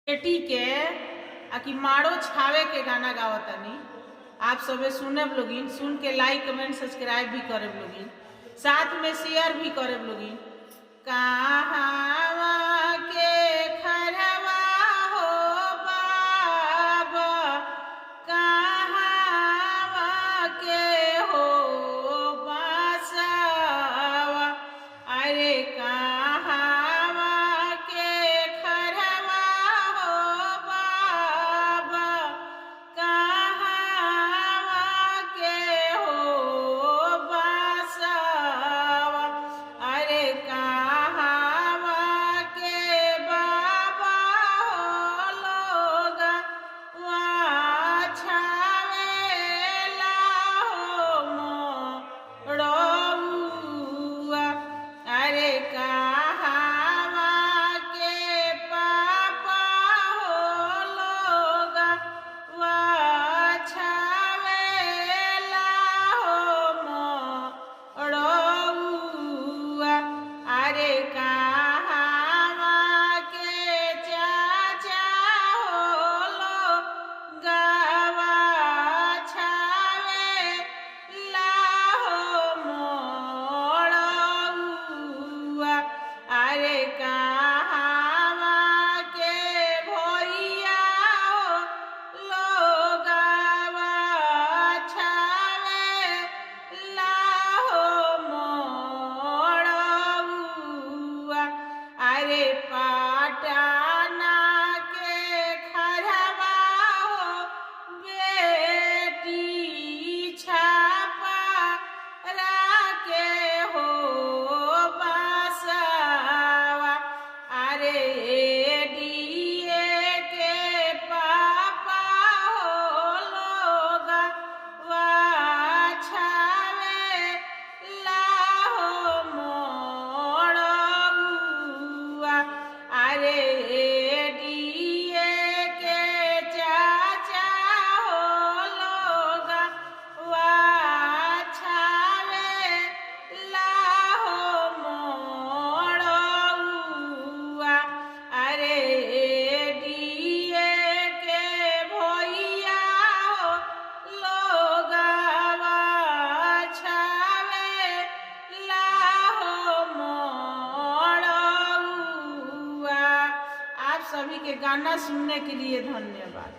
बेटी के आकि मारो छावे के गाना गावतनी। आप सबे सुनब लोगिन, सुन के लाइक कमेंट सब्सक्राइब भी करब लोगिन, साथ में शेयर भी करब लोगिन। कहावा के खरवा हो बाबा, कहावा के हो बासावा, अरे कहावा के खरवा हो बाबा, कहावा के हो बासावा, अरे कहावा के बाबा हो लोगा छावेला हो मोड़ौआ, अरे कहावा के पापा हो लोगा छावेला हो मोड़ौआ, अरे कहावा के चाचा हो लोगा छावेला हो मोड़ौआ, अरे कहावा के भैया हो लोगवा छावेला हो मोड़ौआ, अरे पाटना के खरवा हो बेटी छापा राके हो बासावा, अरे डीए के पापा हो लोगा छावेला हो मोड़ौआ, अरे डीए के चाचा हो लोगा छावेला हो मोड़ौआ, अरे डीए के भैया हो लोगा छावेला हो मोड़ौआ। आप सभी के गाना सुनने के लिए धन्यवाद।